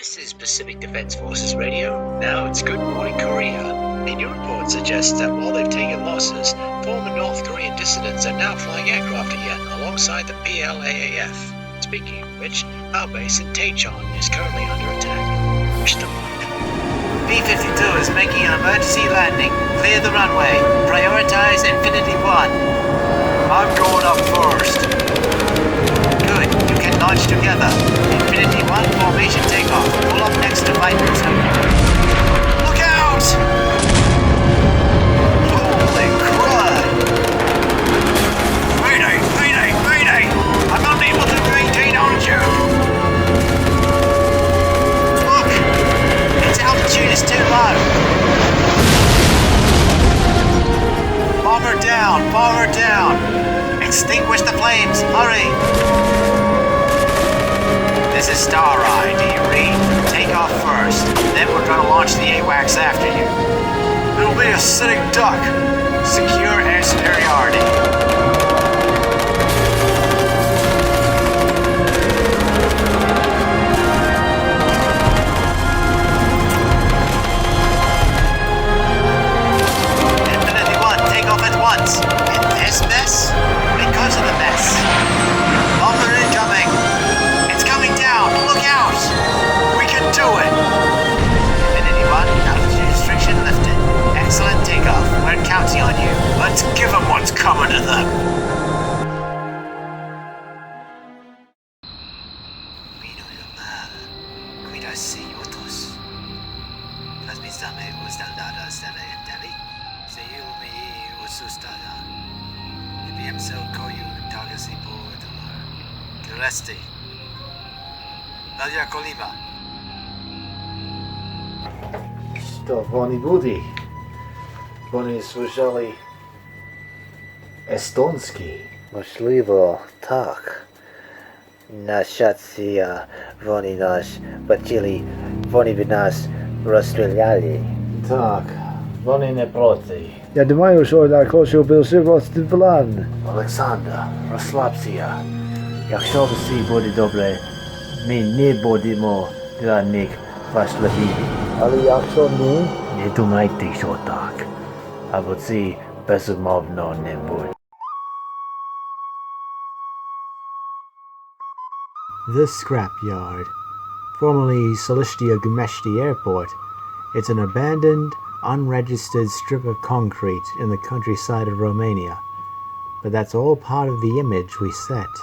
This is Pacific Defense Forces Radio. Now it's Good Morning Korea. A new report suggests that while they've taken losses, former North Korean dissidents are now flying aircraft again alongside the PLAAF. Speaking of which, our base in Taechon is currently under attack. Wish them luck. B-52 is making an emergency landing. Clear the runway. Prioritize Infinity 1. I'm going up first. Good, you can launch together. Infinity 1 formation takeoff. Pull up next to Viper 2. Look out! Holy crud! Mayday! Mayday! Mayday! I'm unable to maintain altitude! Look! Its altitude is too low! Bomber down! Bomber down! Extinguish the flames! Hurry! This is Star Eye. Do you read? Take off first. Then we're gonna launch the AWACS after you. It'll be a sitting duck. Secure air superiority. Infinity 1, take off at once. In this mess? Because of the mess. Bomber incoming. It's coming down. Look out. We can do it. Infinity 1, altitude restriction lifted. Excellent takeoff. We're counting on you. Let's give them what's coming to them. To oni budi. Oni słyszeli estonski. Możliwe, tak. Na szczęście oni nas bacili, oni by nas rozstrzelali. Tak, oni nie proti. Ja думаю, що також був серйозний план. Олександр, розслабся. Якщо все буде добре, ми не будемо для них важливі. Але якщо ні, Не думайте, що так. Або це безумовно не буде. This scrapyard, formerly Silistea-Gumesti Airport, it's an abandoned, unregistered strip of concrete in the countryside of Romania. But that's all part of the image we set.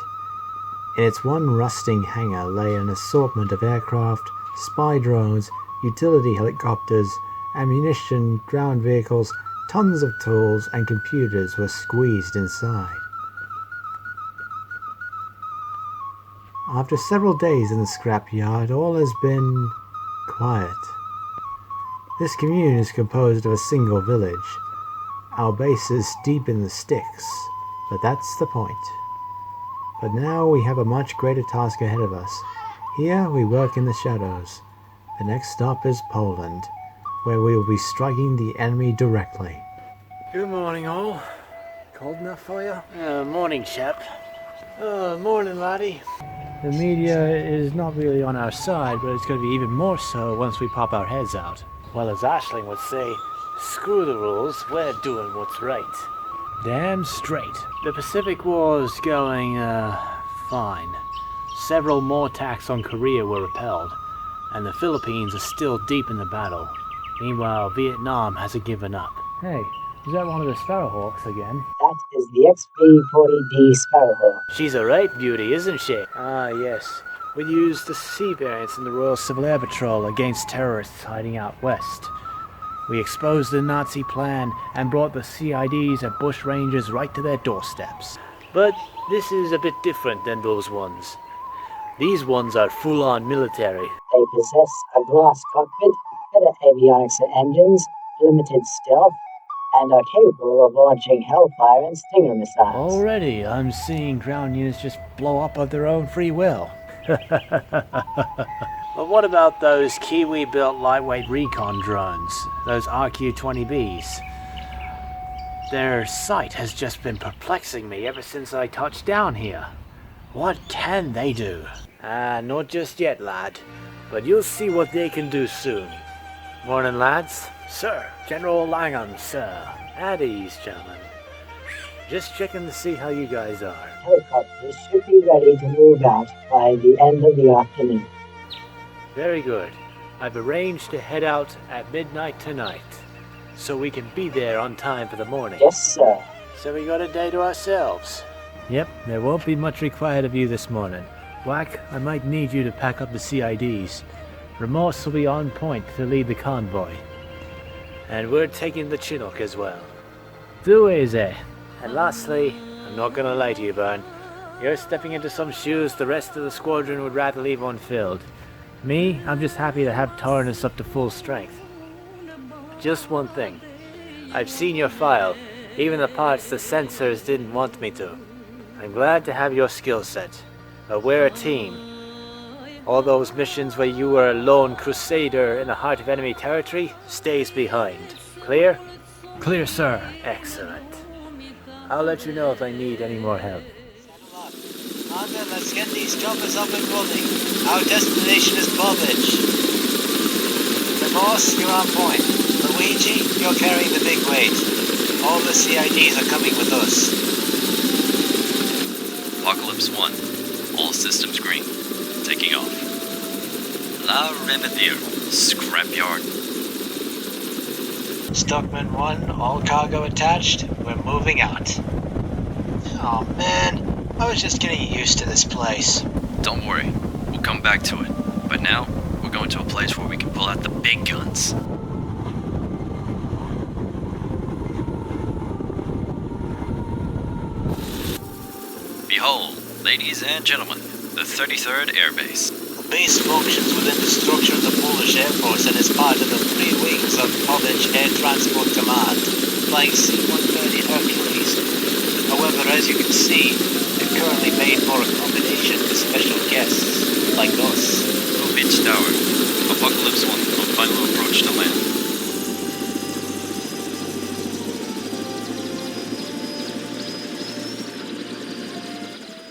In its one rusting hangar lay an assortment of aircraft, spy drones, utility helicopters, ammunition, ground vehicles, tons of tools, and computers were squeezed inside. After several days in the scrapyard, all has been quiet. This commune is composed of a single village. Our base is deep in the sticks, but that's the point. But now we have a much greater task ahead of us. Here we work in the shadows. The next stop is Poland, where we will be striking the enemy directly. Good morning, all. Cold enough for you? Morning, chap. Morning, laddie. The media is not really on our side, but it's going to be even more so once we pop our heads out. Well, as Aisling would say, screw the rules, we're doing what's right. Damn straight. The Pacific War's going, fine. Several more attacks on Korea were repelled, and the Philippines are still deep in the battle. Meanwhile, Vietnam hasn't given up. Hey, is that one of the Sparrowhawks again? That is the XB-40D Sparrowhawk. She's a right beauty, isn't she? Ah, yes. We used the sea variants in the Royal Civil Air Patrol against terrorists hiding out west. We exposed the Nazi plan and brought the CIDs at Bush Rangers right to their doorsteps. But this is a bit different than those ones. These ones are full-on military. They possess a glass cockpit, better avionics and engines, limited stealth, and are capable of launching Hellfire and Stinger missiles. Already, I'm seeing ground units just blow up of their own free will. But what about those Kiwi-built lightweight recon drones, those RQ-20Bs? Their sight has just been perplexing me ever since I touched down here. What can they do? Not just yet, lad. but you'll see what they can do soon. Morning, lads. Sir, General Langham, sir. At ease, gentlemen. Just checking to see how you guys are. Helicopters should be ready to move out by the end of the afternoon. Very good. I've arranged to head out at midnight tonight, so we can be there on time for the morning. Yes, sir. So we got a day to ourselves. Yep, there won't be much required of you this morning. Whack, I might need you to pack up the CIDs. Remorse will be on point to lead the convoy. And we're taking the Chinook as well. Too easy. And lastly, I'm not gonna lie to you, Byrne. You're stepping into some shoes the rest of the squadron would rather leave unfilled. Me, I'm just happy to have Tyrannus up to full strength. Just one thing. I've seen your file, even the parts the censors didn't want me to. I'm glad to have your skill set, but we're a team. All those missions where you were a lone crusader in the heart of enemy territory stays behind. Clear? Clear, sir. Excellent. I'll let you know if I need any more help. Hunter, let's get these choppers up and running. Our destination is Polish. Remorse, you're on point. Luigi, you're carrying the big weight. All the CIDs are coming with us. Apocalypse 1. All systems green. Taking off. La Remaster. Scrapyard. Stockman 1, all cargo attached. We're moving out. Oh man, I was just getting used to this place. Don't worry. We'll come back to it. But now, we're going to a place where we can pull out the big guns. Behold, ladies and gentlemen, the 33rd Air Base. The base functions within the structure of the Polish Air Force and is part of the 3 wings of Polish Air Transport Command, flying C-130 Hercules. However, as you can see, they're currently made for accommodation to special guests, like us. Beach Tower. Apocalypse 1 on final approach to land.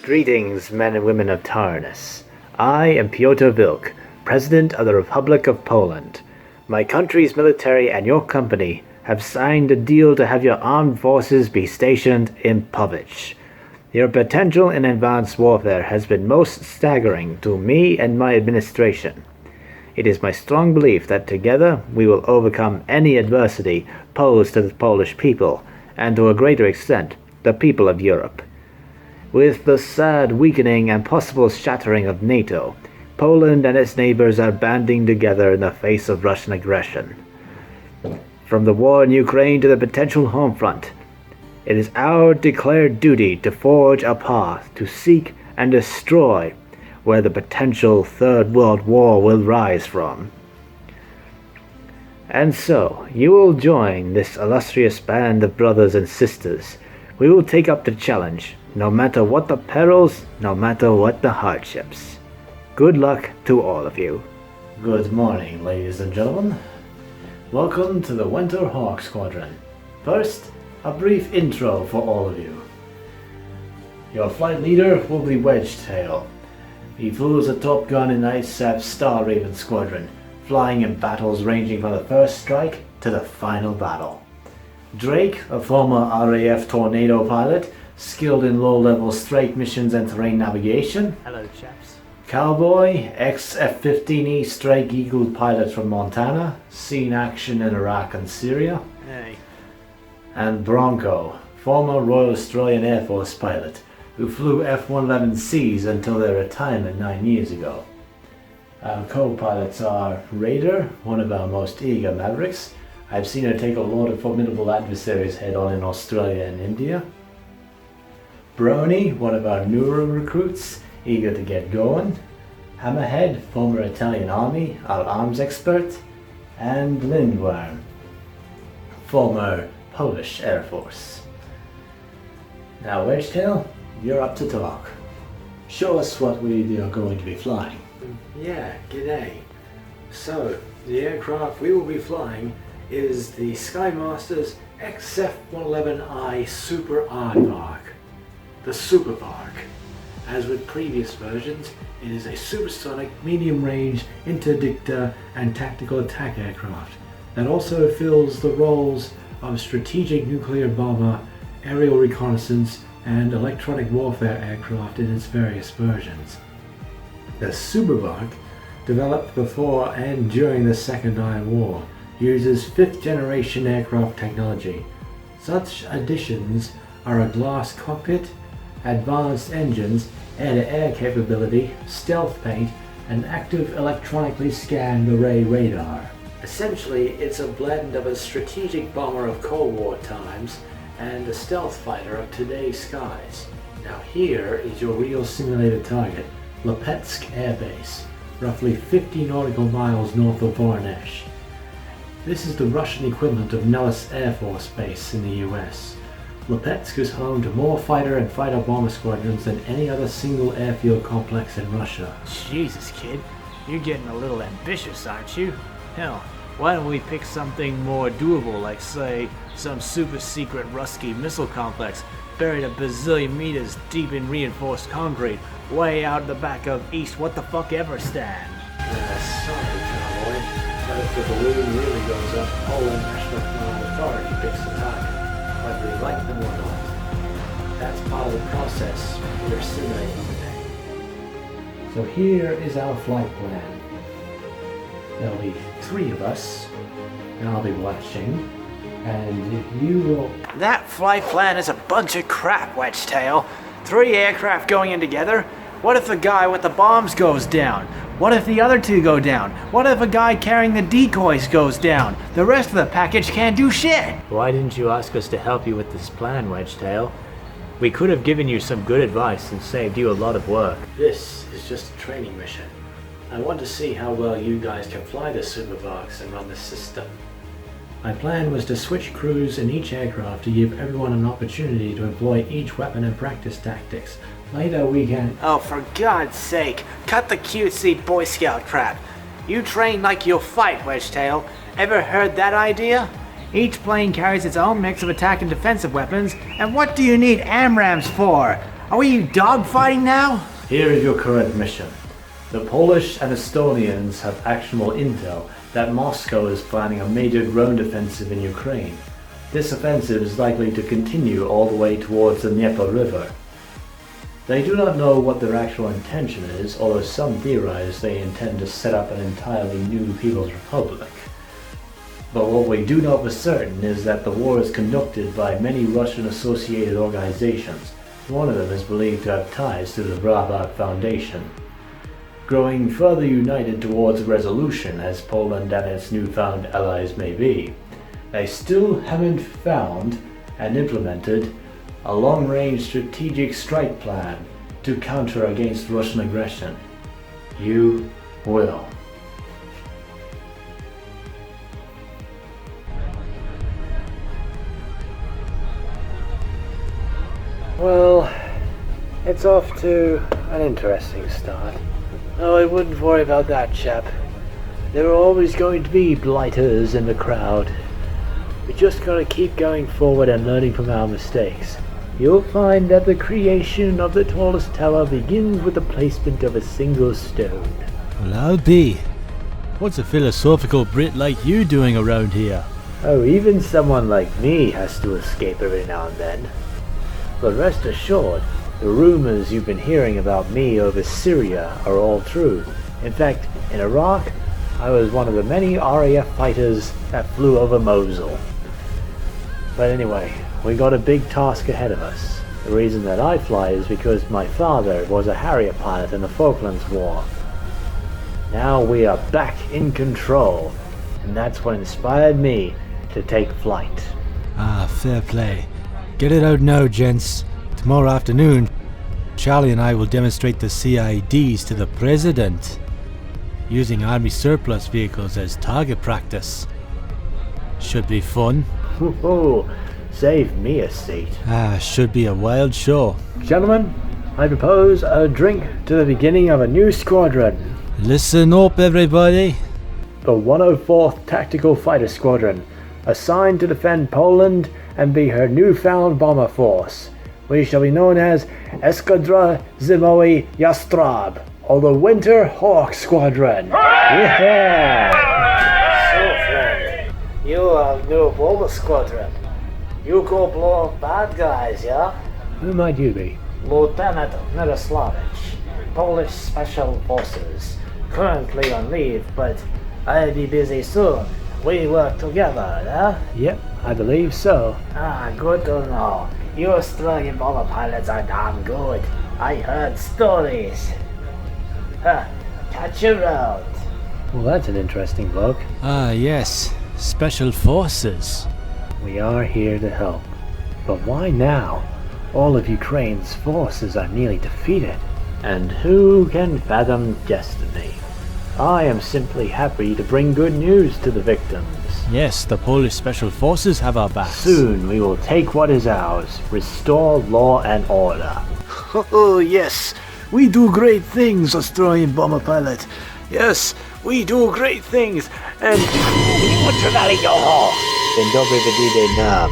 Greetings, men and women of Tyrannus. I am Piotr Wilk, President of the Republic of Poland. My country's military and your company have signed a deal to have your armed forces be stationed in Polish. Your potential in advanced warfare has been most staggering to me and my administration. It is my strong belief that together we will overcome any adversity posed to the Polish people, and to a greater extent, the people of Europe. With the sad weakening and possible shattering of NATO, Poland and its neighbors are banding together in the face of Russian aggression. From the war in Ukraine to the potential home front, it is our declared duty to forge a path to seek and destroy where the potential Third World War will rise from. And so, you will join this illustrious band of brothers and sisters. We will take up the challenge, no matter what the perils, no matter what the hardships. Good luck to all of you. Good morning, ladies and gentlemen. Welcome to the Winter Hawk Squadron. First, a brief intro for all of you. Your flight leader will be Wedgetail. He flew as a Top Gun in ISAF's Star Raven Squadron, flying in battles ranging from the first strike to the final battle. Drake, a former RAF Tornado pilot, skilled in low-level strike missions and terrain navigation. Hello, chaps. Cowboy, ex-F-15E Strike Eagle pilot from Montana, seen action in Iraq and Syria. Hey. And Bronco, former Royal Australian Air Force pilot, who flew F-111Cs until their retirement 9 years ago. Our co-pilots are Raider, one of our most eager mavericks. I've seen her take a lot of formidable adversaries head-on in Australia and India. Brony, one of our newer recruits, eager to get going. Hammerhead, former Italian Army, our arms expert. And Lindworm, former Polish Air Force. Now Wedgetail, you're up to talk. Show us what we are going to be flying. Yeah, g'day. So, the aircraft we will be flying is the Skymaster's XF-111I Super Aardvark, the Super Vark. As with previous versions, it is a supersonic, medium-range, interdictor, and tactical attack aircraft that also fills the roles of strategic nuclear bomber, aerial reconnaissance, and electronic warfare aircraft in its various versions. The Superbug, developed before and during the Second Iron War, uses 5th generation aircraft technology. Such additions are a glass cockpit, advanced engines, air-to-air capability, stealth paint, and active electronically scanned array radar. Essentially, it's a blend of a strategic bomber of Cold War times and a stealth fighter of today's skies. Now here is your real simulated target, Lipetsk Air Base, roughly 50 nautical miles north of Voronezh. This is the Russian equivalent of Nellis Air Force Base in the US. Lipetsk is home to more fighter and fighter bomber squadrons than any other single airfield complex in Russia. Jesus, kid, you're getting a little ambitious, aren't you? Hell, why don't we pick something more doable, like, say, some super secret Rusky missile complex buried a bazillion meters deep in reinforced concrete, way out the back of East What-the-fuck-Everstan? Sorry, cowboy, but if the balloon really goes up, Poland National Command Authority picks the target, whether we like them or not. That's part of the process we're simulating today. So here is our flight plan. There'll be 3 of us, and I'll be watching, and if you will... That flight plan is a bunch of crap, Wedgetail. 3 aircraft going in together? What if the guy with the bombs goes down? What if the other 2 go down? What if a guy carrying the decoys goes down? The rest of the package can't do shit! Why didn't you ask us to help you with this plan, Wedgetail? We could have given you some good advice and saved you a lot of work. This is just a training mission. I want to see how well you guys can fly the Superbox and run the system. My plan was to switch crews in each aircraft to give everyone an opportunity to employ each weapon and practice tactics. Later we can... Oh, for God's sake, cut the cutesy Boy Scout crap. You train like you'll fight, Wedgetail. Ever heard that idea? Each plane carries its own mix of attack and defensive weapons, and what do you need AMRAAMs for? Are we dogfighting now? Here is your current mission. The Polish and Estonians have actionable intel that Moscow is planning a major ground offensive in Ukraine. This offensive is likely to continue all the way towards the Dnieper River. They do not know what their actual intention is, although some theorize they intend to set up an entirely new People's Republic. But what we do know for certain is that the war is conducted by many Russian-associated organizations. One of them is believed to have ties to the Brabant Foundation. Growing further united towards resolution as Poland and its newfound allies may be, they still haven't found and implemented a long-range strategic strike plan to counter against Russian aggression. You will. Well, it's off to an interesting start. Oh, I wouldn't worry about that, chap. There are always going to be blighters in the crowd. We just gotta keep going forward and learning from our mistakes. You'll find that the creation of the tallest tower begins with the placement of a single stone. Well, I'll be. What's a philosophical Brit like you doing around here? Oh, even someone like me has to escape every now and then. But rest assured, the rumors you've been hearing about me over Syria are all true. In fact, in Iraq, I was one of the many RAF fighters that flew over Mosul. But anyway, we got a big task ahead of us. The reason that I fly is because my father was a Harrier pilot in the Falklands War. Now we are back in control, and that's what inspired me to take flight. Ah, fair play. Get it out now, gents. Tomorrow afternoon, Charlie and I will demonstrate the CIDs to the President, using Army surplus vehicles as target practice. Should be fun. Oh, save me a seat. Should be a wild show. Gentlemen, I propose a drink to the beginning of a new squadron. Listen up, everybody. The 104th Tactical Fighter Squadron, assigned to defend Poland and be her newfound bomber force. We shall be known as Eskadra Zimoi Yastrab, or the Winter Hawk Squadron. Yeah! So, friend, you are new Bomber Squadron. You go blow up bad guys, yeah? Who might you be? Lieutenant Miroslavich, Polish Special Forces. Currently on leave, but I'll be busy soon. We work together, yeah? Yep, I believe so. Ah, good to know. You Australian bomber pilots are damn good. I heard stories. Catch you round. Well, that's an interesting bloke. Ah, yes. Special Forces. We are here to help. But why now? All of Ukraine's forces are nearly defeated. And who can fathom destiny? I am simply happy to bring good news to the victims. Yes, the Polish Special Forces have our backs. Soon we will take what is ours, restore law and order. Oh, yes. We do great things, Australian bomber pilot. Yes, we do great things. And... Dzień dobry, widzicie nam.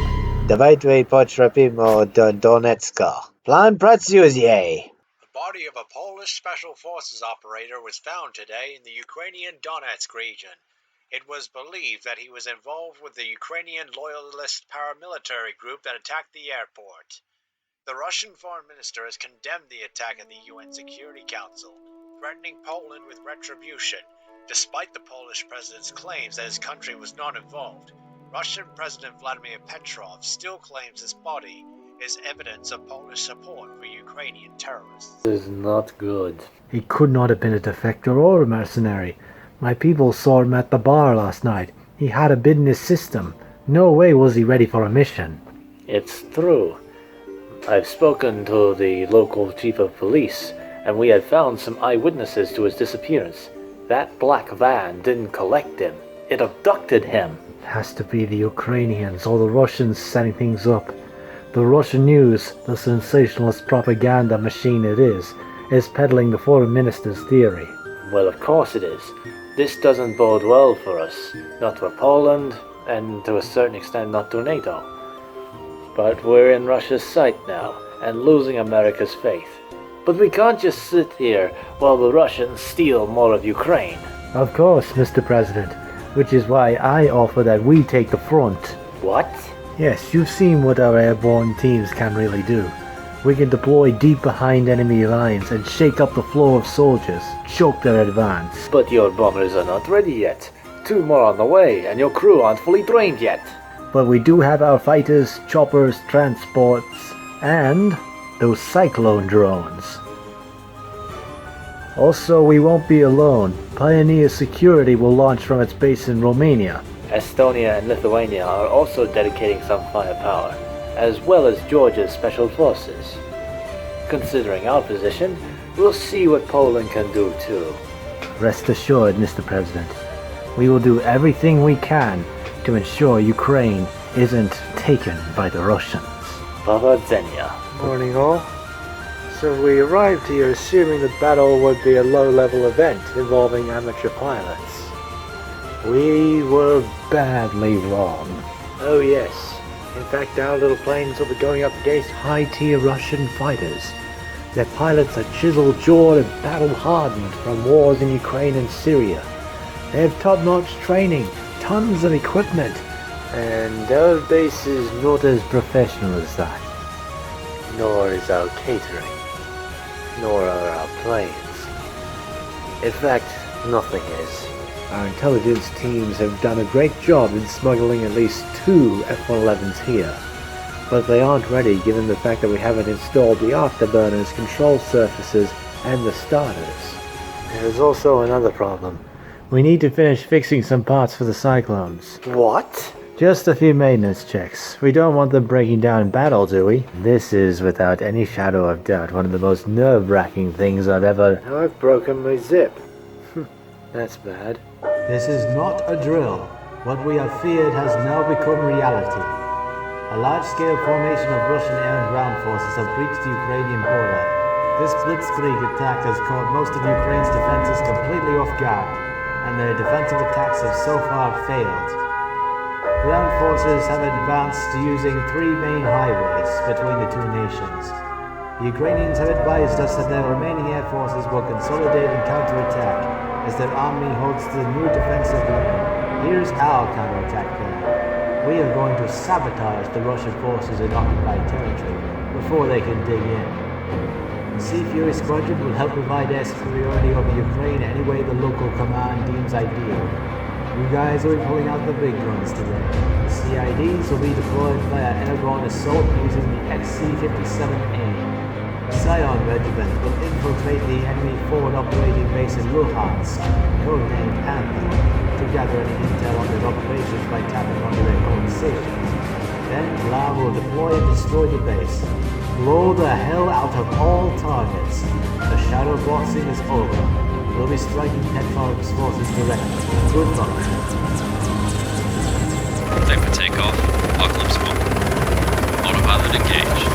Dawajcie potrafimy do Donetska. Plan pracuje. The body of a Polish Special Forces operator was found today in the Ukrainian Donetsk region. It was believed that he was involved with the Ukrainian loyalist paramilitary group that attacked the airport. The Russian foreign minister has condemned the attack at the UN Security Council, threatening Poland with retribution, despite the Polish president's claims that his country was not involved. Russian President Vladimir Petrov still claims his body is evidence of Polish support for Ukrainian terrorists. This is not good. He could not have been a defector or a mercenary. My people saw him at the bar last night. He had a bid in his system. No way was he ready for a mission. It's true. I've spoken to the local chief of police, and we have found some eyewitnesses to his disappearance. That black van didn't collect him. It abducted him. It has to be the Ukrainians or the Russians setting things up. The Russian news, the sensationalist propaganda machine it is peddling the foreign minister's theory. Well, of course it is. This doesn't bode well for us. Not for Poland, and to a certain extent not to NATO. But we're in Russia's sight now, and losing America's faith. But we can't just sit here while the Russians steal more of Ukraine. Of course, Mr. President, which is why I offer that we take the front. What? Yes, you've seen what our airborne teams can really do. We can deploy deep behind enemy lines and shake up the flow of soldiers, choke their advance. But your bombers are not ready yet. 2 more on the way, and your crew aren't fully trained yet. But we do have our fighters, choppers, transports, and those cyclone drones. Also, we won't be alone. Pioneer Security will launch from its base in Romania. Estonia and Lithuania are also dedicating some firepower, as well as Georgia's special forces. Considering our position, we'll see what Poland can do too. Rest assured, Mr. President, we will do everything we can to ensure Ukraine isn't taken by the Russians. Powodzenia. Morning all. So we arrived here assuming the battle would be a low-level event involving amateur pilots. We were badly wrong. Oh yes. In fact, our little planes will be going up against high-tier Russian fighters. Their pilots are chisel-jawed and battle-hardened from wars in Ukraine and Syria. They have top-notch training, tons of equipment, and our base is not as professional as that. Nor is our catering. Nor are our planes. In fact, nothing is. Our intelligence teams have done a great job in smuggling at least 2 F-111s here, but they aren't ready given the fact that we haven't installed the afterburners, control surfaces, and the starters. There's also another problem. We need to finish fixing some parts for the Cyclones. What? Just a few maintenance checks. We don't want them breaking down in battle, do we? This is, without any shadow of doubt, one of the most nerve-wracking things I've ever... I've broken my zip. That's bad. This is not a drill. What we have feared has now become reality. A large-scale formation of Russian air and ground forces have breached the Ukrainian border. This blitzkrieg attack has caught most of Ukraine's defenses completely off guard, and their defensive attacks have so far failed. Ground forces have advanced using three main highways between the two nations. The Ukrainians have advised us that their remaining air forces will consolidate and counterattack as their army holds the new defensive line. Here's our counterattack plan. We are going to sabotage the Russian forces in occupied territory before they can dig in. The Sea Fury Squadron will help provide air superiority over Ukraine any way the local command deems ideal. You guys will be pulling out the big guns today. The CIDs will be deployed via airborne assault using the XC-57A. Scion Regiment will infiltrate the enemy forward operating base in Luhansk, codenamed Anthem, to gather any intel on their operations by tapping onto their conversations. Then Blau will deploy and destroy the base. Blow the hell out of all targets. The shadow boxing is over. We'll be striking Petrov's forces directly. Good luck. Clear for takeoff. Apocalypse 1. Autopilot engaged.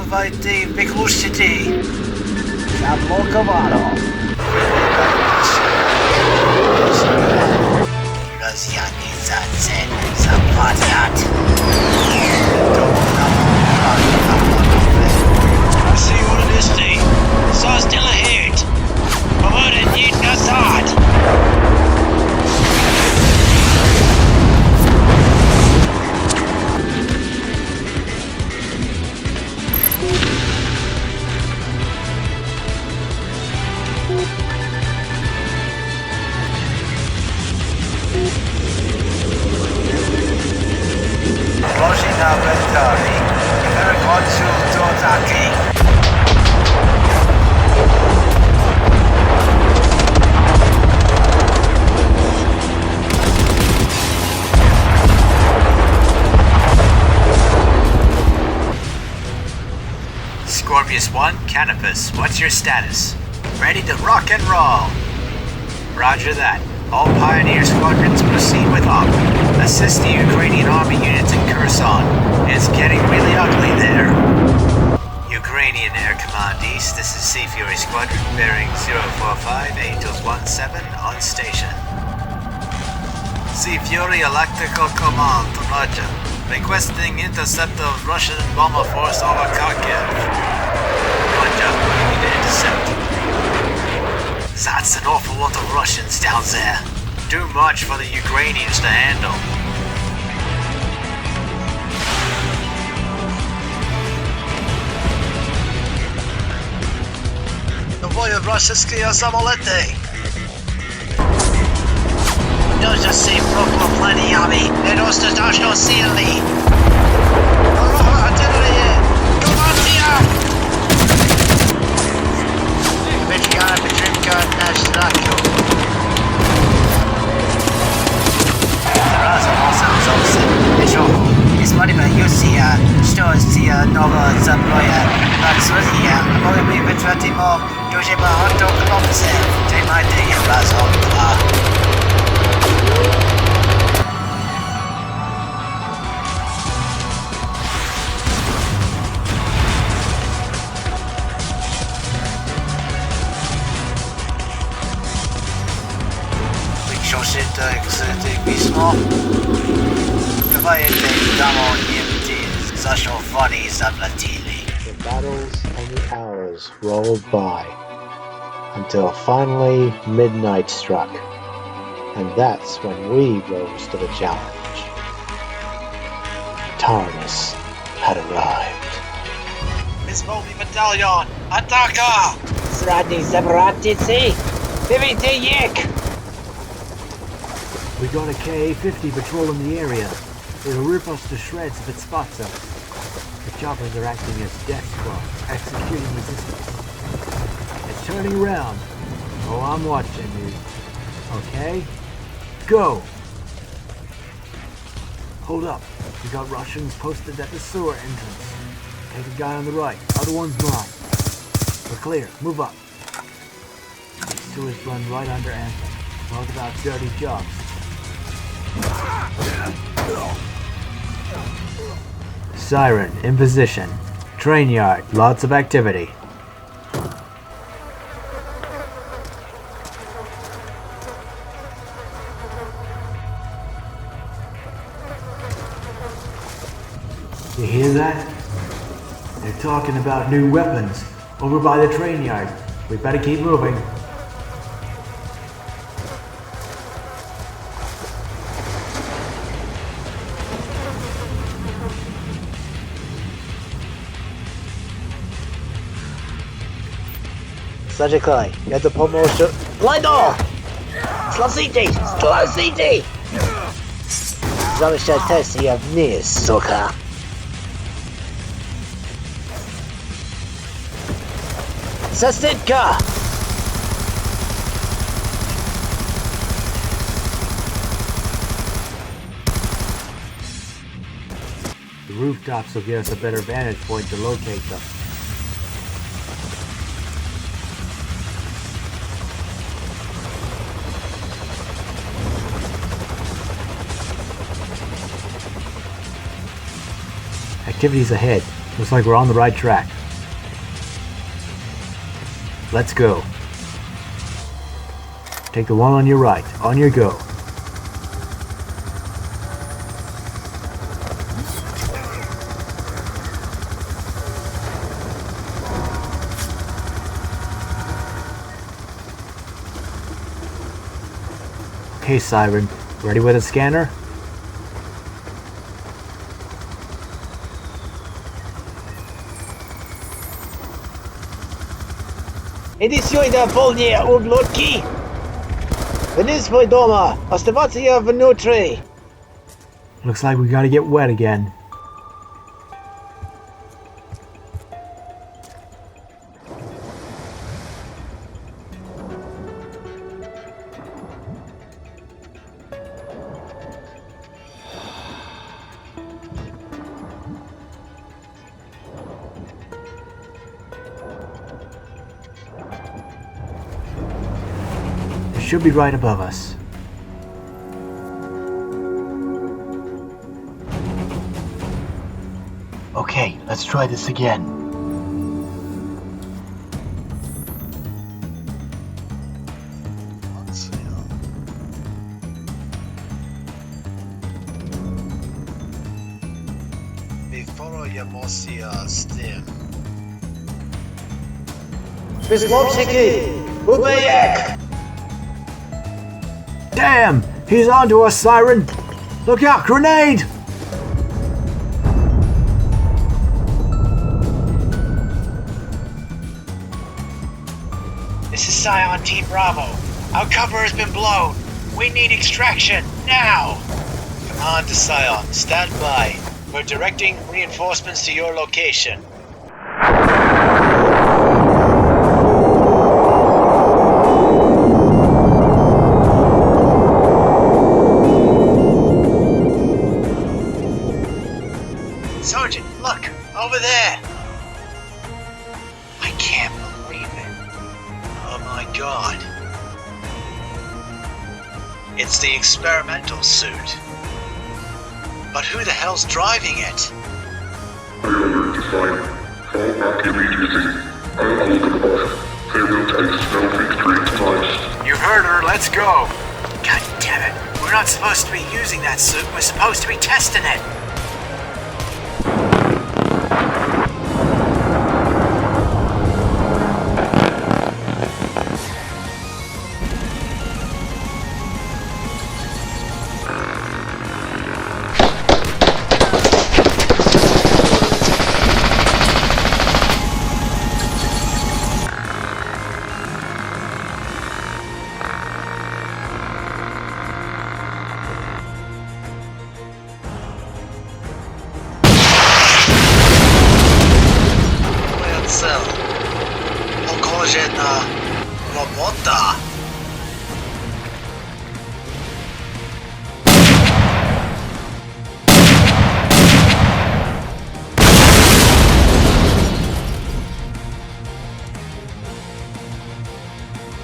Войти в Беклушчити. Заблоковано. Разъяснится заплатят. See what it is, D. So still ahead. Поворот нет назад. Scorpius 1, Canopus, what's your status? Ready to rock and roll. Roger that. All Pioneer squadrons proceed with op. Assist the Ukrainian army units in Kherson. It's getting really ugly there. Ukrainian Air Command East, this is Sea Fury Squadron, bearing 045, Angels 17 on station. Sea Fury Electrical Command, roger. Requesting intercept of Russian bomber force over Kharkiv. Roger, we need to intercept. That's an awful lot of Russians down there. Too much for the Ukrainians to handle. Двое российские самолеты. Нужно си проклоплениями недостаточно сильны. Дорога артиллерии! Командия! Ветерана Петренко на штраку. Разом зовсім нічого. Сподіваюся, що ця нова зброя працює, але ми витратимо дуже багато хлопців. Тримайте їх разом, два. jak ty pismo? Twoje te domo Niemcy za szofani zapłacili. The battles and the hours rolled by until finally midnight struck. And that's when we rose to the challenge. Taranis had arrived. Wyzwoli batalion! Ataka! Zradni separatici! Vyvidějek! We got a KA-50 patrolling the area. It'll rip us to shreds if it spots us. The choppers are acting as death squad, executing resistance. It's turning around. Oh, I'm watching you. Okay? Go! Hold up. We got Russians posted at the sewer entrance. Take a guy on the right. Other one's mine. We're clear. Move up. These sewers run right under Anthem. Talk about dirty jobs. Siren, in position. Train yard, lots of activity. You hear that? They're talking about new weapons over by the train yard. We better keep moving. Zaczekaj, ja to pomożę. Glajdo! Slow CT! Slow CT! Zamyślaj testy, ja wniz, suka. Zastytka! The rooftops will give us a better vantage point to locate them. Activities ahead. Looks like we're on the right track. Let's go. Take the one on your right. On your go. Okay, Siren. Ready with a scanner? Inicjuj polnie odlotki! Wyniswój doma! Ostawacja внутри! Looks like we gotta get wet again. Should be right above us. Okay, let's try this again. Before you mosi stim. Wyzłowczyki! Ubejek! Damn! He's onto us, Siren! Look out! Grenade! This is Scion Team Bravo. Our cover has been blown. We need extraction, now! Command to Scion, stand by. We're directing reinforcements to your location. Sergeant, look! Over there! I can't believe it. Oh my god. It's the experimental suit. But who the hell's driving it? Failure to fire. Fall back immediately. I'll hold the boss. They will taste no victory tonight. You heard her, let's go! God damn it, not supposed to be using that suit. We're supposed to be testing it. Robota.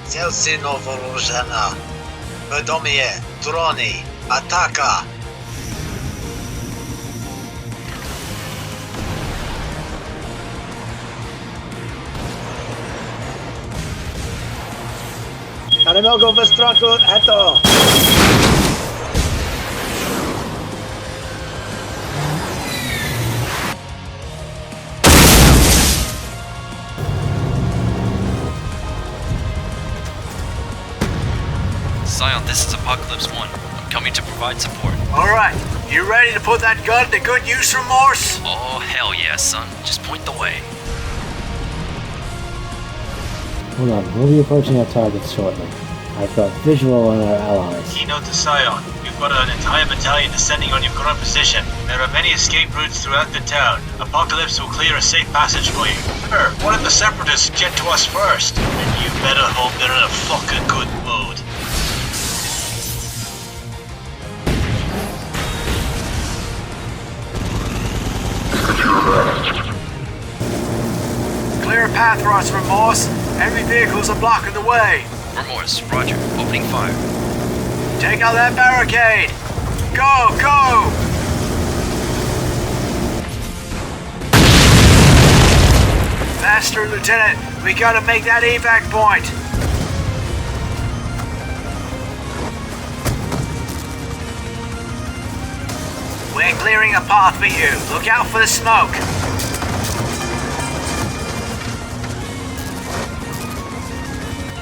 Zelsyno wołożena. Wiadomie, drony, ataka. Ale mogą bez strachu, to! Scion, this is Apocalypse 1. I'm coming to provide support. Alright, you ready to put that gun to good use, Remorse? Oh, hell yeah, son. Just point the way. Hold on, we'll be approaching our targets shortly. I've got visual on our allies. Keynote to Scion. You've got an entire battalion descending on your current position. There are many escape routes throughout the town. Apocalypse will clear a safe passage for you. What if the Separatists get to us first? And you better hope they're in a fucking good mood. Clear a path for us, Remorse. Enemy vehicles are blocking the way. Remorse, roger. Opening fire. Take out that barricade. Go, go! Faster, Lieutenant. We gotta make that evac point. We're clearing a path for you. Look out for the smoke.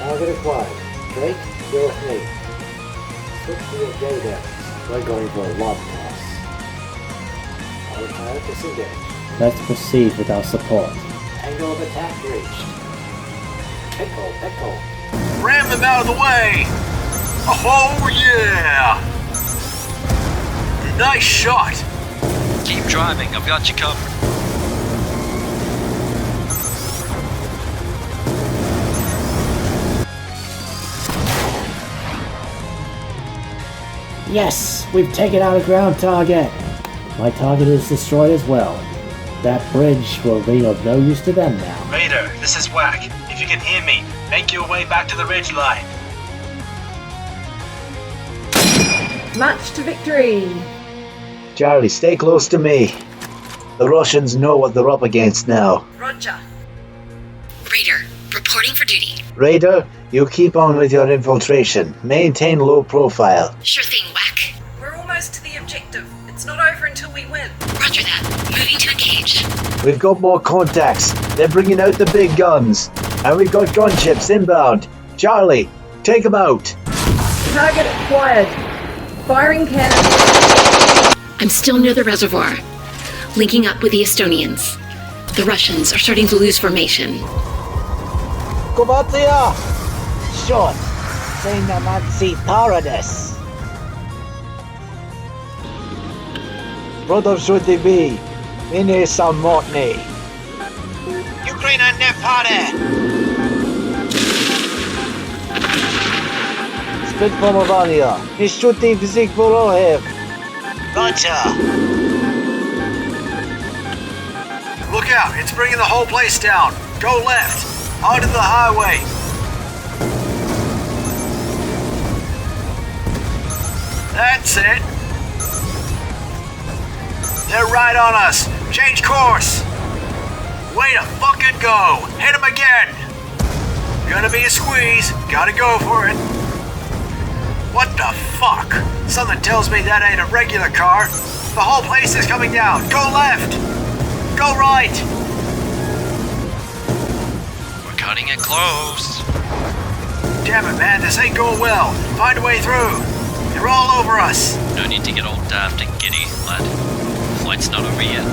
Target acquired. Drake, you're with me. Switch to your data. We're going for a lot loss. Autopilot disengaged. Let's proceed with our support. Angle of attack reached. Pickle. Ram them out of the way! Oh yeah! Nice shot! Keep driving. I've got you covered. Yes, we've taken out a ground target. My target is destroyed as well. That bridge will be of no use to them now. Raider, this is Whack. If you can hear me, make your way back to the ridge line. Match to victory! Charlie, stay close to me. The Russians know what they're up against now. Roger. Raider, reporting for duty. Raider, you keep on with your infiltration. Maintain low profile. Sure thing, Whack. We're almost to the objective. It's not over until we win. Roger that. Moving to engage. We've got more contacts. They're bringing out the big guns. And we've got gunships inbound. Charlie, take them out. Target acquired. Firing cannon. I'm still near the reservoir, linking up with the Estonians. The Russians are starting to lose formation. Kubatia! Shot! Seinamatsi Paradis! Brother should they be? Mine samotny. Ukraine and Moldova! Split pomavania. Nishuti fizik vorohev. Roger! Look out, it's bringing the whole place down. Go left, onto the highway. That's it. They're right on us. Change course. Way to fucking go. Hit him again. Gonna be a squeeze. Gotta go for it. What the fuck? Something tells me that ain't a regular car. The whole place is coming down. Go left! Go right! We're cutting it close. Damn it, man, this ain't going well. Find a way through. They're all over us. No need to get all daft and giddy, lad. Flight's not over yet.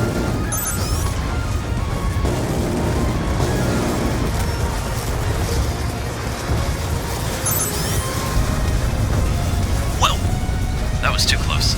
Whoa! That was too close.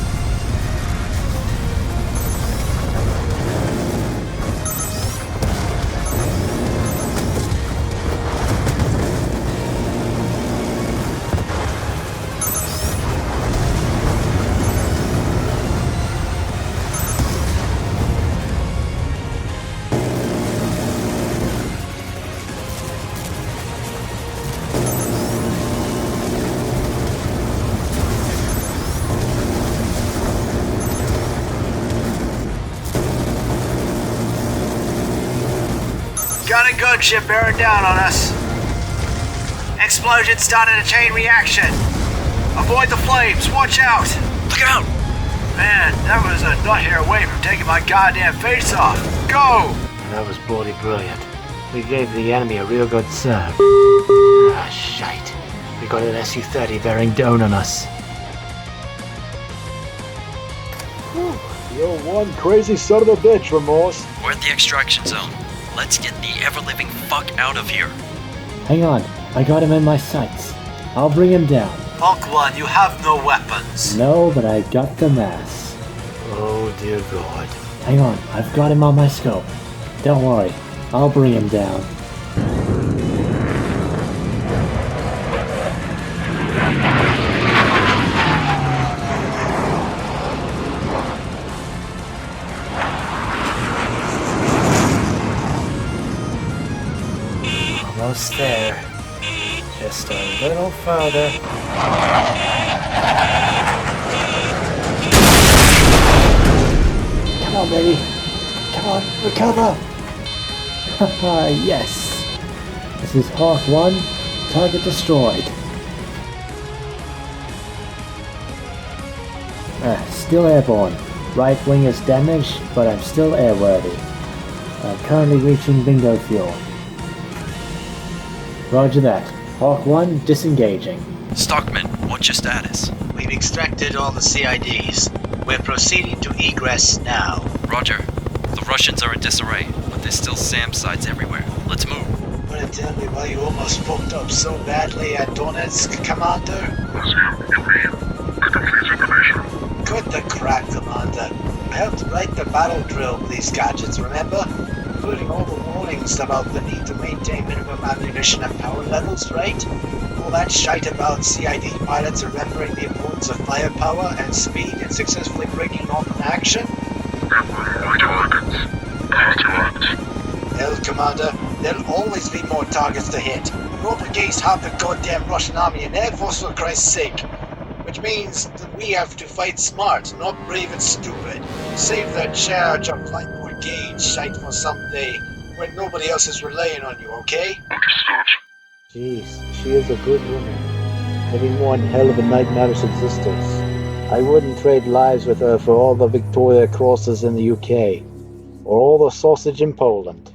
Got a gunship bearing down on us. Explosion started a chain reaction. Avoid the flames, watch out! Look out! Man, that was a nut hair away from taking my goddamn face off. Go! That was bloody brilliant. We gave the enemy a real good serve. Ah, shite. We got an Su-30 bearing down on us. You're one crazy son of a bitch, Remorse. We're at the extraction zone. Let's get the ever-living fuck out of here. Hang on, I got him in my sights. I'll bring him down. Hulk 1, you have no weapons. No, but I got the mass. Oh dear God. Hang on, I've got him on my scope. Don't worry, I'll bring him down. Almost there. Just a little further. Come on, baby. Come on, recover. Haha, yes. This is Hawk 1. Target destroyed. Still airborne. Right wing is damaged, but I'm still airworthy. I'm currently reaching bingo fuel. Roger that. Hawk 1 disengaging. Stockman, what's your status? We've extracted all the CIDs. We're proceeding to egress now. Roger. The Russians are in disarray, but there's still SAM sites everywhere. Let's move. Wanna tell me why you almost fucked up so badly at Donetsk, Commander? You mean the complete information? Cut the crap, Commander. I helped write the battle drill with these gadgets, remember? Including all the warnings about the need to maintain minimum ammunition and power levels, right? All that shite about CID pilots remembering the importance of firepower and speed in successfully breaking off an action? My targets. How to act. Hell, Commander, there'll always be more targets to hit. Your brigades have the goddamn Russian army and air force, for Christ's sake. Which means that we have to fight smart, not brave and stupid. Save that charge of light brigade shite for someday when nobody else is relying on you, okay? Understood. Jeez, she is a good woman. Having one hell of a nightmare existence. I wouldn't trade lives with her for all the Victoria Crosses in the UK, or all the sausage in Poland.